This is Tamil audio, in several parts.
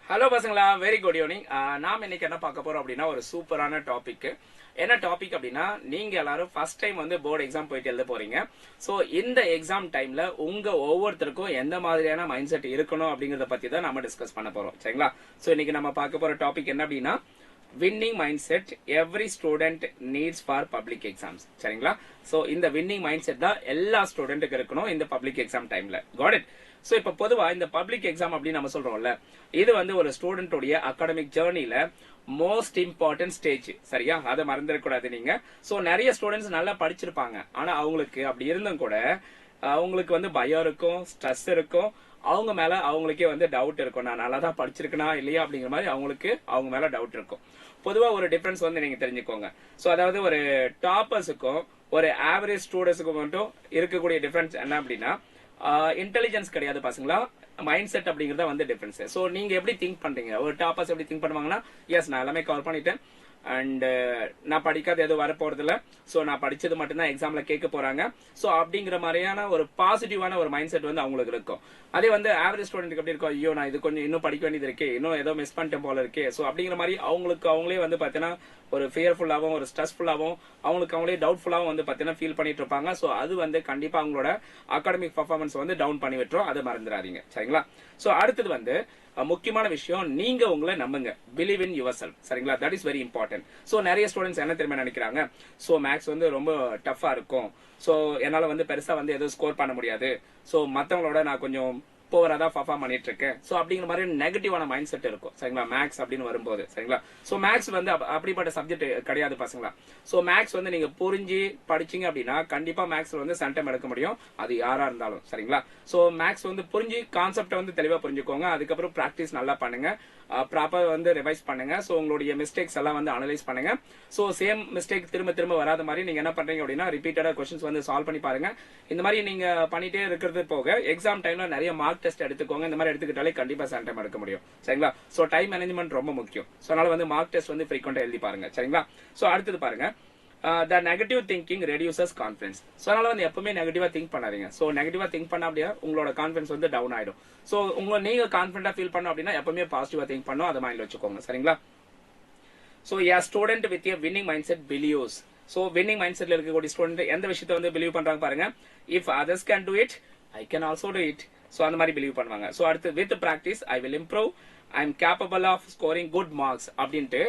ஹலோ பசங்களா, வெரி குட் ஈவினிங். நாம் இன்னைக்கு என்ன பார்க்க போறோம் அப்படின்னா ஒரு சூப்பரான டாபிக். என்ன டாபிக் அப்படின்னா, நீங்க எல்லாரும் ஃபர்ஸ்ட் டைம் வந்து போர்டு எக்ஸாம் போயிட்டு எழுத போறீங்க. ஸோ இந்த எக்ஸாம் டைம்ல உங்க ஒவ்வொருத்தருக்கும் எந்த மாதிரியான மைண்ட் செட் இருக்கணும் அப்படிங்கறத பத்தி தான் நம்ம டிஸ்கஸ் பண்ண போறோம். சரிங்களா? ஸோ இன்னைக்கு நம்ம பார்க்க போற டாபிக் என்ன அப்படின்னா, winning mind set every student needs for public exams. சரிங்களா? ஸோ இந்த வின்னிங் மைண்ட் செட் தான் எல்லா ஸ்டூடெண்ட்டுக்கு இருக்கணும் இந்த பப்ளிக் எக்ஸாம் டைம்ல. Got it? சோ இப்ப பொதுவா இந்த பப்ளிக் எக்ஸாம் அப்படின்னு நம்ம சொல்றோம்ல, இது வந்து ஒரு ஸ்டூடெண்டோடைய அகாடமிக் ஜேர்னில மோஸ்ட் இம்பார்ட்டன்ட் ஸ்டேஜ். சரியா? அதை மறந்துடக்கூடாது நீங்க. சோ நிறைய ஸ்டூடெண்ட்ஸ் நல்லா படிச்சிருப்பாங்க, ஆனா அவங்களுக்கு அப்படி இருந்தும் கூட அவங்களுக்கு வந்து பயம் இருக்கும், ஸ்ட்ரெஸ் இருக்கும், அவங்க மேல அவங்களுக்கே வந்து டவுட் இருக்கும். நான் நல்லா தான் படிச்சிருக்கனா இல்லையா அப்படிங்கிற மாதிரி அவங்களுக்கு அவங்க மேல டவுட் இருக்கும். பொதுவா ஒரு டிஃபரன்ஸ் வந்து நீங்க தெரிஞ்சுக்கோங்க. சோ அதாவது ஒரு டாப்பர்ஸுக்கும் ஒரு ஆவரேஜ் ஸ்டூடெண்ட்ஸுக்கும் மட்டும் இருக்கக்கூடிய டிஃபரன்ஸ் என்ன அப்படின்னா, இன்டெலிஜென்ஸ் கிடையாது பசங்களா, மைண்ட் செட் அப்படிங்கறத வந்து டிஃபரன்ஸ். சோ நீங்க எப்படி திங்க் பண்றீங்க? ஒரு டாப்பர்ஸ் எப்படி திங்க் பண்ணுவாங்கன்னா, எஸ் நான் எல்லாமே கவர் பண்ணிட்டேன் அண்ட் நான் படிக்காத எதுவும் வர போறது இல்ல, சோ நான் படிச்சது மட்டும்தான் எக்ஸாம்ல கேட்க போறாங்க. சோ அப்படிங்கிற மாதிரியான ஒரு பாசிட்டிவான ஒரு மைண்ட் செட் வந்து அவங்களுக்கு இருக்கும். அதே வந்து ஆவரேஜ் ஸ்டூடெண்ட் எப்படி இருக்கும், ஐயோ நான் இது கொஞ்சம் இன்னும் படிக்க வேண்டியது இருக்கே, இன்னும் ஏதோ மிஸ் பண்ணிட்டேன் போல இருக்கே. சோ அப்படிங்கிற மாதிரி அவங்களுக்கு அவங்களே வந்து பாத்தீங்கன்னா ஒரு ஃபியர்ஃபுல்லாவும் ஒரு ஸ்ட்ரெஸ்ஃபுல்லாவும் அவங்களுக்கு அவங்களே டவுட்ஃபுல்லாவும் வந்து பாத்தீங்கன்னா ஃபீல் பண்ணிட்டு இருப்பாங்க. சோ அது வந்து கண்டிப்பா அவங்களோட அகாடமிக் பர்ஃபார்மன்ஸ் வந்து டவுன் பண்ணி விட்டுரும். அதை மறந்துடாதீங்க. சரிங்களா? சோ அடுத்தது வந்து முக்கியமான விஷயம், நீங்க உங்களை நம்புங்க. Believe in yourself. சரிங்களா? That is very important. So நிறைய ஸ்டூடெண்ட்ஸ் என்ன தெரியுமா நினைக்கிறாங்க, சோ மேக்ஸ் வந்து ரொம்ப டஃபா இருக்கும், சோ என்னால வந்து பெருசா வந்து எதுவும் ஸ்கோர் பண்ண முடியாது, சோ மத்தவங்களோட நான் கொஞ்சம் போவரா தான் பர்ஃபார்ம் பண்ணிட்டு இருக்கேன். சோ அப்படிங்கிற மாதிரி நெகட்டிவான மைண்ட் செட் இருக்கும். சரிங்களா? மேக்ஸ் அப்படின்னு வரும்போது. சரிங்களா? சோ மேக்ஸ் வந்து அப்படிப்பட்ட சப்ஜெக்ட் கிடையாது பசங்களா. சோ மேக்ஸ் வந்து நீங்க புரிஞ்சு படிச்சீங்க அப்படின்னா கண்டிப்பா மேக்ஸ்ல வந்து சென்டம் எடுக்க முடியும், அது யாரா இருந்தாலும். சரிங்களா? சோ மேக்ஸ் வந்து புரிஞ்சு கான்செப்ட் வந்து தெளிவா புரிஞ்சுக்கோங்க. அதுக்கப்புறம் பிராக்டிஸ் நல்லா பண்ணுங்க, ப்ராப்பர் வந்து ரிவைஸ் பண்ணுங்க. சோ உங்களுடைய மிஸ்டேக்ஸ் எல்லாம் வந்து அனலைஸ் பண்ணுங்க. சோ சேம் மிஸ்டேக் திரும்ப திரும்ப வராத மாதிரி நீங்க என்ன பண்றீங்க அப்படின்னா, ரிப்பீட்டடா கொஸ்டின்ஸ் வந்து சால்வ் பண்ணி பாருங்க. இந்த மாதிரி நீங்க பண்ணிட்டே இருக்கிறது போக எக்ஸாம் டைம்ல நிறைய மார்க் டெஸ்ட் எடுத்துக்கோங்க. இந்த மாதிரி எடுத்துக்கிட்டாலே கண்டிப்பா சென்டம் எடுக்க முடியும். சரிங்களா? சோ டைம் மேனேஜ்மெண்ட் ரொம்ப முக்கியம். சோ அதனால வந்து மார்க் டெஸ்ட் வந்து ஃப்ரீக்வெண்டா எழுதி பாருங்க. சரிங்களா? சோ அடுத்தது பாருங்க, the negative thinking reduces confidence. So அதனால வந்து எப்பவுமே நெகட்டிவா திங்க் பண்ணாதீங்க. சோ நெகட்டிவா திங்க் பண்ணா அப்படியே உங்களோட கான்ஃபிடன்ஸ் வந்து டவுன் ஆயிடும். சோ நீங்க கான்ஃபிடண்டா ஃபீல் பண்ணணும் அப்படின்னா எப்பவுமே பாசிட்டிவா திங்க் பண்ணணும். அதை மைண்ட்ல வச்சுக்கோங்க. சரிங்களா? So a student with a winning mindset believes. So winning mindsetல இருக்கக்கூடிய ஸ்டூடெண்ட் எந்த விஷயத்தை வந்து பிலீவ் பண்றாங்க பாருங்க, if others can do it, I can also do it. So அந்த மாதிரி பிலீவ் பண்ணுவாங்க. சோ அடுத்து, with practice I will improve, I am capable of scoring good marks அப்படின்ட்டு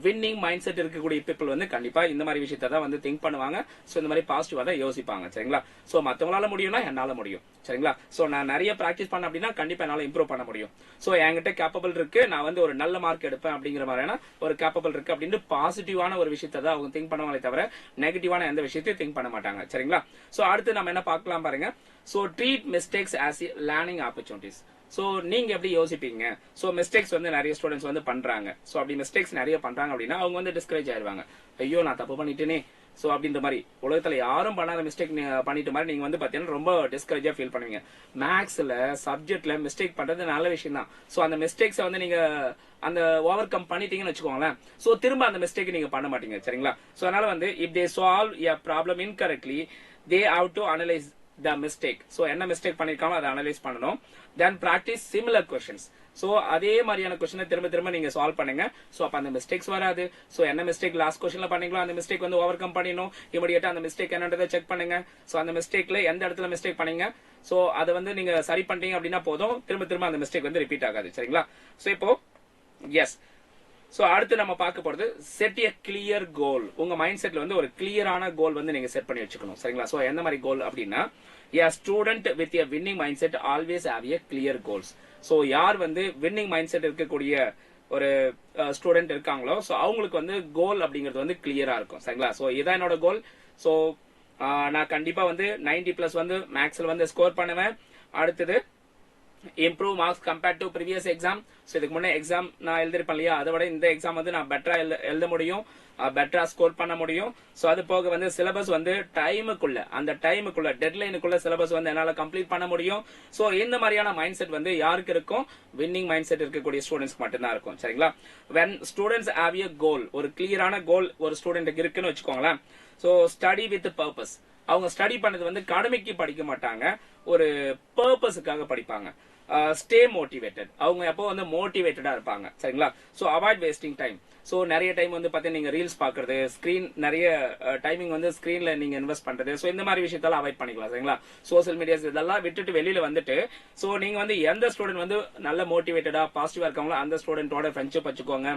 வின்னிங் மைண்ட் செட் இருக்கக்கூடிய பீப்புள் வந்து கண்டிப்பா இந்த மாதிரி விஷயத்தை தான் வந்து திங்க் பண்ணுவாங்க. சோ இந்த மாதிரி பாசிட்டிவா தான் யோசிப்பாங்க. சரிங்களா? சோ மத்தவங்களால முடியும்னா என்னால முடியும். சரிங்களா? சோ நான் நிறைய பிராக்டிஸ் பண்ண அப்படின்னா கண்டிப்பா என்னால இம்ப்ரூவ் பண்ண முடியும். சோ என்கிட்ட கேப்பபிள் இருக்கு, நான் வந்து ஒரு நல்ல மார்க் எடுப்பேன் அப்படிங்கிற மாதிரியான ஒரு கேப்பபிள் இருக்கு அப்படின்னு பாசிட்டிவான ஒரு விஷயத்தை தான் அவங்க திங்க் பண்ணுவாங்களே தவிர நெகட்டிவான எந்த விஷயத்தையும் திங்க் பண்ண மாட்டாங்க. சரிங்களா? சோ அடுத்து நம்ம என்ன பார்க்கலாம் பாருங்க. So treat mistakes as learning opportunities. So நீங்க எப்படி யோசிப்பீங்க? சோ மிஸ்டேக்ஸ் வந்து நிறைய ஸ்டூடெண்ட்ஸ் வந்து பண்றாங்க. சோ அப்படி மிஸ்டேக்ஸ் நிறைய பண்றாங்க அப்படின்னா அவங்க வந்து டிஸ்கரேஜ் ஆயிருவாங்க. ஐயோ நான் தப்பு பண்ணிட்டேனே, சோ அப்படின்ற மாதிரி உலகத்துல யாரும் பண்ணாத மிஸ்டேக் பண்ணிட்ட மாதிரி நீங்க வந்து பாத்தீங்கன்னா ரொம்ப டிஸ்கரேஜா ஃபீல் பண்ணுவீங்க. மேக்ஸ்ல சப்ஜெக்ட்ல மிஸ்டேக் பண்றது நல்ல விஷயம் தான். சோ அந்த மிஸ்டேக்ஸ் வந்து நீங்க அந்த ஓவர் கம் பண்ணிட்டீங்கன்னு வச்சுக்கோங்களேன், சோ திரும்ப அந்த மிஸ்டேக் நீங்க பண்ண மாட்டீங்க. சரிங்களா? சோ அதனால வந்து if they solve a problem incorrectly, they have to analyse the mistake. so என்ன மிஸ்டேக் பண்ணிருக்காங்களோ அதை அனலைஸ் பண்ணணும். then practice similar questions. so அதே மாதிரியான கொஸ்டினை திரும்ப திரும்ப நீங்க சால்வ் பண்ணுங்க. சோ அப்ப அந்த மிஸ்டேக்ஸ் வராது. சோ என்ன மிஸ்டேக் லாஸ்ட் கொஸ்டின்ல பண்ணீங்களோ அந்த மிஸ்டேக் வந்து ஓவர் கம் பண்ணிடணும். இமிடியேட்டா அந்த மிஸ்டேக் என்னன்றதை செக் பண்ணுங்க. சோ அந்த மிஸ்டேக்ல எந்த இடத்துல மிஸ்டேக் பண்ணீங்க, சோ அதை வந்து நீங்க சரி பண்ணிட்டீங்க அப்படின்னா போதும், திரும்ப திரும்ப அந்த மிஸ்டேக் வந்து ரிப்பீட் ஆகாது. சரிங்களா? சோ இப்போ எஸ், சோ அடுத்து நம்ம பார்க்க போறது செட் எ கிளியர் கோல். உங்க மைண்ட் செட்ல வந்து ஒரு கிளியரான கோல் வந்து நீங்க செட் பண்ணி வச்சுக்கணும். சரிங்களா? சோ எந்த மாதிரி கோல் அப்படின்னா, a student with a winning mindset always have a clear goals. So யார் வந்து வின்னிங் மைண்ட் செட் இருக்கக்கூடிய ஒரு ஸ்டூடெண்ட் இருக்காங்களோ சோ அவங்களுக்கு வந்து கோல் அப்படிங்கிறது வந்து கிளியரா இருக்கும். சரிங்களா? சோ இதான் என்னோட கோல். சோ நான் கண்டிப்பா வந்து 90+ வந்து மேக்ஸ்ல வந்து ஸ்கோர் பண்ணுவேன். அடுத்தது improve marks compared to previous exam. So இதுக்கு முன்னே எக்ஸாம் நான் எழுதிருப்பேன் இல்லையா, அதை விட இந்த எக்ஸாம் வந்து நான் பெட்டரா எழுத முடியும், பெட்டரா ஸ்கோர் பண்ண முடியும். ஸோ அது போக வந்து சிலபஸ் வந்து அந்த டைமுக்குள்ள டெட்லைனுக்குள்ள சிலபஸ் வந்து என்னால கம்ப்ளீட் பண்ண முடியும். ஸோ இந்த மாதிரியான மைண்ட் செட் வந்து யாருக்கு இருக்கும்? வின்னிங் மைண்ட் செட் இருக்கக்கூடிய ஸ்டூடெண்ட்ஸ் மட்டும்தான் இருக்கும். சரிங்களா? வென் ஸ்டூடெண்ட்ஸ் ஹேவ் எ கோல், ஒரு கிளியரான கோல் ஒரு ஸ்டூடெண்ட்டுக்கு இருக்குன்னு வச்சுக்கோங்களேன். So study with purpose. அவங்க ஸ்டடி பண்ணது வந்து கடமைக்கு படிக்க மாட்டாங்க, ஒரு பர்பஸுக்காக படிப்பாங்க. Stay motivated. அவங்க எப்போ வந்து மோட்டிவேட்டடா இருப்பாங்க. சரிங்களா? So avoid wasting time. So நிறைய டைம் வந்து பார்த்தீங்கன்னா நீங்க ரீல்ஸ் பாக்குறது, ஸ்கிரீன் நிறைய டைமிங் வந்து ஸ்கிரீன்ல நீங்க இன்வெஸ்ட் பண்றது, ஸோ இந்த மாதிரி விஷயத்தெல்லாம் அவாய்ட் பண்ணிக்கலாம். சரிங்களா? சோசியல் மீடியாஸ் இதெல்லாம் விட்டுட்டு வெளியில வந்துட்டு, ஸோ நீங்க வந்து எந்த ஸ்டூடெண்ட் வந்து நல்ல மோட்டிவேட்டடா பாசிட்டிவா இருக்காங்களோ அந்த ஸ்டூடெண்டோட ஃப்ரெண்ட்ஷிப் வச்சுக்கோங்க,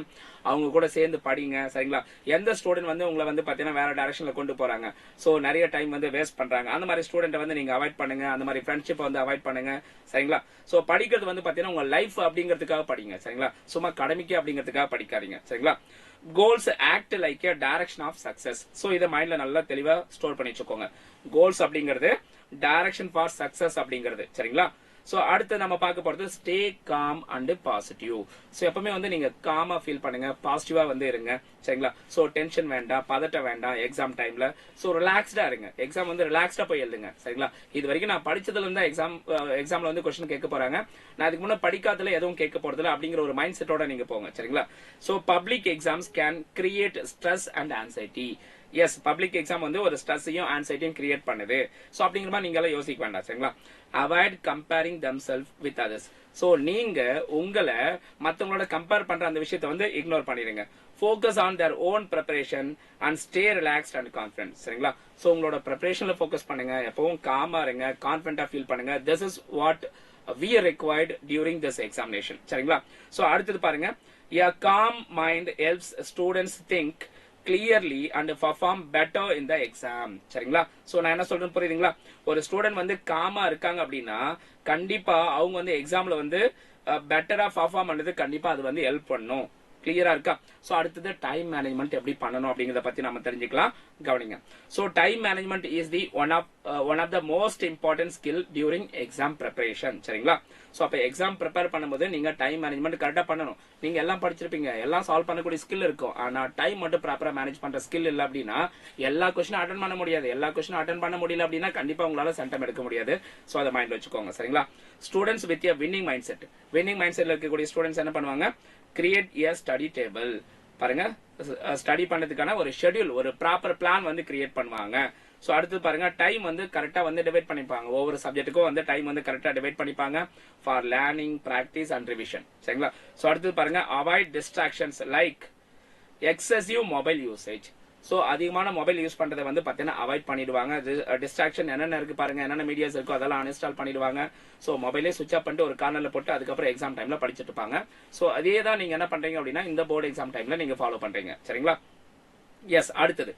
அவங்க கூட சேர்ந்து படிங்க. சரிங்களா? எந்த ஸ்டூடெண்ட் வந்து உங்களை வந்து பார்த்தீங்கன்னா வேற டைரக்ஷன்ல கொண்டு போறாங்க, ஸோ நிறைய டைம் வந்து வேஸ்ட் பண்றாங்க, அந்த மாதிரி ஸ்டூடெண்ட் வந்து நீங்க அவாய்ட் பண்ணுங்க. அந்த மாதிரி ஃப்ரெண்ட்ஷிப் வந்து அவாய்ட் பண்ணுங்க. சரிங்களா? ஸோ படிக்கிறது வந்து பார்த்தீங்கன்னா உங்க லைஃப் அப்படிங்கிறதுக்காக படிங்க. சரிங்களா? சும்மா கடமைக்கு அப்படிங்கிறதுக்காக படிக்காதீங்க. சரிங்களா? Goals act like a direction of success. So இதை மைண்ட்ல நல்லா தெளிவா ஸ்டோர் பண்ணி வச்சுக்கோங்க. கோல்ஸ் அப்படிங்கிறது டைரக்ஷன் ஃபார் சக்சஸ் அப்படிங்கிறது. சரிங்களா? ஸோ அடுத்து நம்ம பார்க்க போறது stay com and positive. So எப்பவுமே வந்து நீங்க காமா ஃபீல் பண்ணுங்க, பாசிட்டிவா வந்து இருங்க. சரிங்களா? ஸோ டென்ஷன் வேண்டாம், பதட்ட வேண்டாம் எக்ஸாம் டைம்ல. ஸோ ரிலாக்ஸ்டா இருங்க. எக்ஸாம் வந்து ரிலாக்ஸ்டா போய் எழுதுங்க. சரிங்களா? இது வரைக்கும் நான் படிச்சதுல இருந்தா எக்ஸாம்ல வந்து கொஸ்டின் கேட்க போறாங்க, நான் அதுக்கு முன்னாடி படிக்காததுல எதுவும் கேட்க போறதில்ல அப்படிங்கிற ஒரு மைண்ட் செட்டோட நீங்க போங்க. சரிங்களா? So public exams can create stress and anxiety. Yes, public exam வந்து ஒரு ஸ்ட்ரெஸ்ஸையும் ஆன்சைட்டியும் கிரியேட் பண்ணுது. ஸோ அப்படிங்கிற மாதிரி நீங்க எல்லாம் யோசிக்க வேண்டாம். சரிங்களா? Avoid comparing themselves with others. So நீங்க உங்களை மற்றவங்களோட கம்பேர் பண்ற அந்த விஷயத்தை வந்து இக்னோர் பண்ணிடுங்க. Focus on their own preparation and stay relaxed and confident. சரிங்களா? ஸோ உங்களோட ப்ரிப்பரேஷன்ல ஃபோக்கஸ் பண்ணுங்க, எப்பவும் காமா இருங்க, கான்ஃபிடென்ட்டா ஃபீல் பண்ணுங்க. This is what we are required during this examination. சரிங்களா? ஸோ அடுத்தது பாருங்க, a calm mind helps students think clearly and perform better in the exam. சரிங்களா? சோ நான் என்ன சொல்றேன் புரியுதுங்களா? ஒரு ஸ்டூடெண்ட் வந்து காமா இருக்காங்க அப்படின்னா கண்டிப்பா அவங்க வந்து எக்ஸாம்ல வந்து பெட்டரா பெர்ஃபார்ம் பண்றது கண்டிப்பா அது வந்து ஹெல்ப் பண்ணும். கிளியரா இருக்கா? சோ அடுத்தது டைம் மேனேஜ்மெண்ட் எப்படி பண்ணணும் அப்படிங்கறத பத்தி நம்ம தெரிஞ்சுக்கலாம். கவனிங்க. So time management is the one of the most important skill during exam preparation. சரிங்களா? சோ அப்ப எக்ஸாம் ப்ரிப்பேர் பண்ணும்போது நீங்க டைம் மேனேஜ்மெண்ட் கரெக்டா பண்ணணும். நீங்க எல்லாம் படிச்சிருப்பீங்க, எல்லாம் சால்வ் பண்ணக்கூடிய ஸ்கில் இருக்கும், ஆனா டைம் மட்டும் ப்ராப்பரா மேனேஜ் பண்ற ஸ்கில் இல்ல அப்படின்னா எல்லா கொஸ்டினும் அட்டென்ட் பண்ண முடியாது. எல்லா கொஸ்டினும் அட்டென்ட் பண்ண முடியல அப்படின்னா கண்டிப்பா உங்களால சென்டம் எடுக்க முடியாது. சோ அதை மைண்ட்ல வச்சுக்கோங்க. சரிங்களா? Students with a winning mindset, winning mindsetல இருக்கக்கூடிய ஸ்டூடெண்ட்ஸ் என்ன பண்ணுவாங்க? Create a study table. பாருங்க, ஸ்டடி பண்றதுக்கான ஒரு ஷெட்யூல், ஒரு ப்ராப்பர் பிளான் வந்து கிரியேட் பண்ணுவாங்க. சோ அடுத்து பாருங்க, டைம் வந்து கரெக்டா வந்து டிவைட் பண்ணிப்பாங்க. ஒவ்வொரு சப்ஜெக்ட்டுக்கும் வந்து டைம் வந்து கரெக்டா டிவைட் பண்ணிப்பாங்க for learning, practice and revision. சரிங்களா? சோ அடுத்து பாருங்க, avoid distractions like excessive mobile usage. So அதிகமான மொபைல் யூஸ் பண்றதை வந்து பாத்தீங்கன்னா அவாய்ட் பண்ணிடுவாங்க. டிஸ்ட்ராக்ஷன் என்னென்ன இருக்கு பாருங்க, என்னென்ன மீடியாஸ் இருக்கோ அதெல்லாம் அன்இன்ஸ்டால் பண்ணிடுவாங்க. சோ மொபைலே சுவிட்ச் ஆஃப் பண்ணிட்டு ஒரு கார்னர்ல போட்டு அதுக்கப்புறம் எக்ஸாம் டைம்ல படிச்சுட்டு இருப்பாங்க. சோ அதே தான் நீங்க என்ன பண்றீங்க அப்படின்னா இந்த போர்டு எக்ஸாம் டைம்ல நீங்க ஃபாலோ பண்றீங்க. சரிங்களா? எஸ், அடுத்தது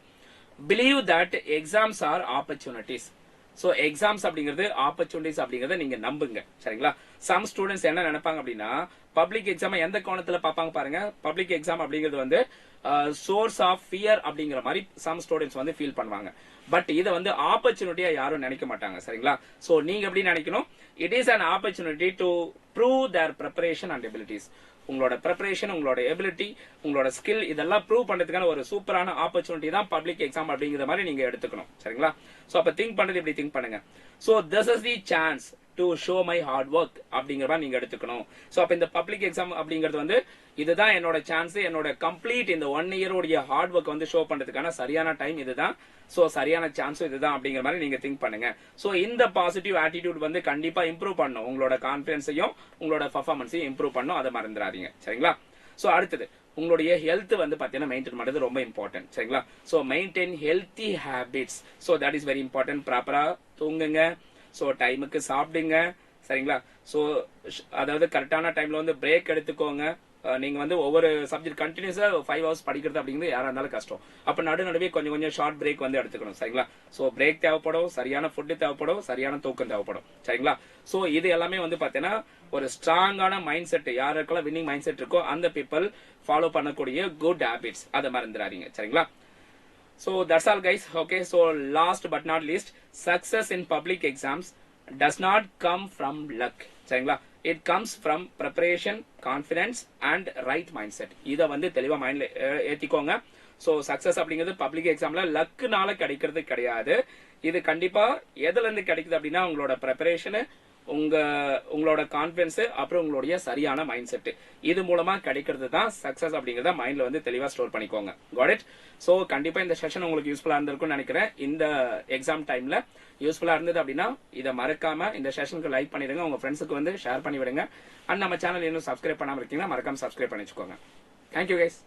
believe that exams are opportunities. So exams அப்படிங்கிறது ஆப்பர்ச்சுனிட்டிஸ் அப்படிங்கறத நீங்க நம்புங்க. சரிங்களா? சம் ஸ்டூடெண்ட்ஸ் என்ன நினைப்பாங்க அப்படின்னா பப்ளிக் எக்ஸாம் எந்த கோணத்துல பாப்பாங்க பாருங்க, பப்ளிக் எக்ஸாம் அப்படிங்கிறது வந்து சோர்ஸ் ஆஃப் ஃபியர் அப்படிங்கிற மாதிரி சம் ஸ்டூடெண்ட்ஸ் வந்து ஃபீல் பண்ணுவாங்க. பட் இதை வந்து ஆப்பர்ச்சுனிட்டியா யாரும் நினைக்க மாட்டாங்க. சரிங்களா? சோ நீங்க எப்படி நினைக்கணும்? It is an opportunity to prove their preparation and abilities. உங்களோட ப்ரிப்பரேஷன், உங்களோட எபிலிட்டி, உங்களோட ஸ்கில் இதெல்லாம் ப்ரூவ் பண்றதுக்கான ஒரு சூப்பரான ஆப்பர்ச்சுனிட்டி தான் பப்ளிக் எக்ஸாம் அப்படிங்கிற மாதிரி நீங்க எடுத்துக்கணும். சரிங்களா? சோ அப்ப திங்க் பண்றது இப்படி திங்க் பண்ணுங்க. So this is the chance to show my hard work அப்படிங்கிற மாதிரி நீங்க எடுத்துக்கணும். சோ அப்ப இந்த பப்ளிக் எக்ஸாம் அப்படிங்கிறது வந்து இதுதான் என்னோட சான்ஸ், என்னோட கம்ப்ளீட் இந்த 1 இயரோடைய ஹார்ட் ஒர்க் வந்து ஷோ பண்றதுக்கான சரியான டைம் இதுதான். சோ சரியான சான்ஸும் இதுதான் அப்படிங்கிற மாதிரி நீங்க திங்க் பண்ணுங்க. சோ இந்த பாசிட்டிவ் ஆட்டிடியூட் வந்து கண்டிப்பா இம்ப்ரூவ் பண்ணும், உங்களோட கான்பிடன்ஸையும் உங்களோட பெர்ஃபார்மன்ஸையும் இம்ப்ரூவ் பண்ணும். அதை மறந்துடாதீங்க. சரிங்களா? சோ அடுத்தது உங்களுடைய ஹெல்த் வந்து பாத்தீங்கன்னா மெயின்டைன் பண்றது ரொம்ப இம்பார்ட்டன்ட். சரிங்களா? So maintain healthy habits. So that is very important. ப்ராப்பரா தூங்குங்க, சோ டைமுக்கு சாப்பிடுங்க. சரிங்களா? சோ அதாவது கரெக்டான டைம்ல வந்து பிரேக் எடுத்துக்கோங்க. நீங்க வந்து ஒவ்வொரு சப்ஜெக்ட் கண்டினியூஸா 5 hours படிக்கிறது அப்படிங்கிறது யாரா இருந்தாலும் கஷ்டம். அப்ப நடுவே கொஞ்சம் ஷார்ட் பிரேக் வந்து எடுத்துக்கணும். சரிங்களா? சோ பிரேக் தேவைப்படும், சரியான ஃபுட் தேவைப்படும், சரியான தூக்கம் தேவைப்படும். சரிங்களா? சோ இது எல்லாமே வந்து பாத்தீங்கன்னா ஒரு ஸ்ட்ராங்கான மைண்ட் செட், யாருக்கெல்லாம் வின்னிங் மைண்ட் செட் இருக்கோ அந்த பீப்புள் ஃபாலோ பண்ணக்கூடிய குட் ஹேபிட்ஸ். அதை மறந்துடாதீங்க. சரிங்களா? So that's all guys. Okay, so last but not least, success in public exams does not come from luck. சரிங்களா? It comes from preparation, confidence and right mindset. இத வந்து தெளிவா மைண்ட்ல ஏத்திக்கோங்க. சோ சக்சஸ் அப்படிங்கிறது பப்ளிக் எக்ஸாம்ல லக்குனால கிடைக்கிறது கிடையாது. இது கண்டிப்பா எதுல இருந்து கிடைக்குது அப்படின்னா உங்களோட ப்ரிப்பரேஷன், உங்களோட கான்பிடன்ஸ், அப்புறம் உங்களுடைய சரியான மைண்ட் செட், இது மூலமா கிடைக்கிறது தான் சக்சஸ் அப்படிங்கறத மைண்ட்ல வந்து தெளிவா ஸ்டோர் பண்ணிக்கோங்க. Got it? சோ கண்டிப்பா இந்த செஷன் உங்களுக்கு யூஸ்ஃபுல்லா இருந்திருக்கும்னு நினைக்கிறேன். இந்த எக்ஸாம் டைம்ல யூஸ்ஃபுல்லா இருந்தது அப்படின்னா இதை மறக்காம இந்த செஷனுக்கு லைக் பண்ணிடுங்க, உங்க ஃப்ரெண்ட்ஸுக்கு வந்து ஷேர் பண்ணி விடுங்க. அண்ட் நம்ம சேனல் இன்னும் சப்ஸ்கிரைப் பண்ணாம இருக்கீங்கன்னா மறக்காம சப்ஸ்கிரைப் பண்ணி வச்சுக்கோங்க. Thank you guys.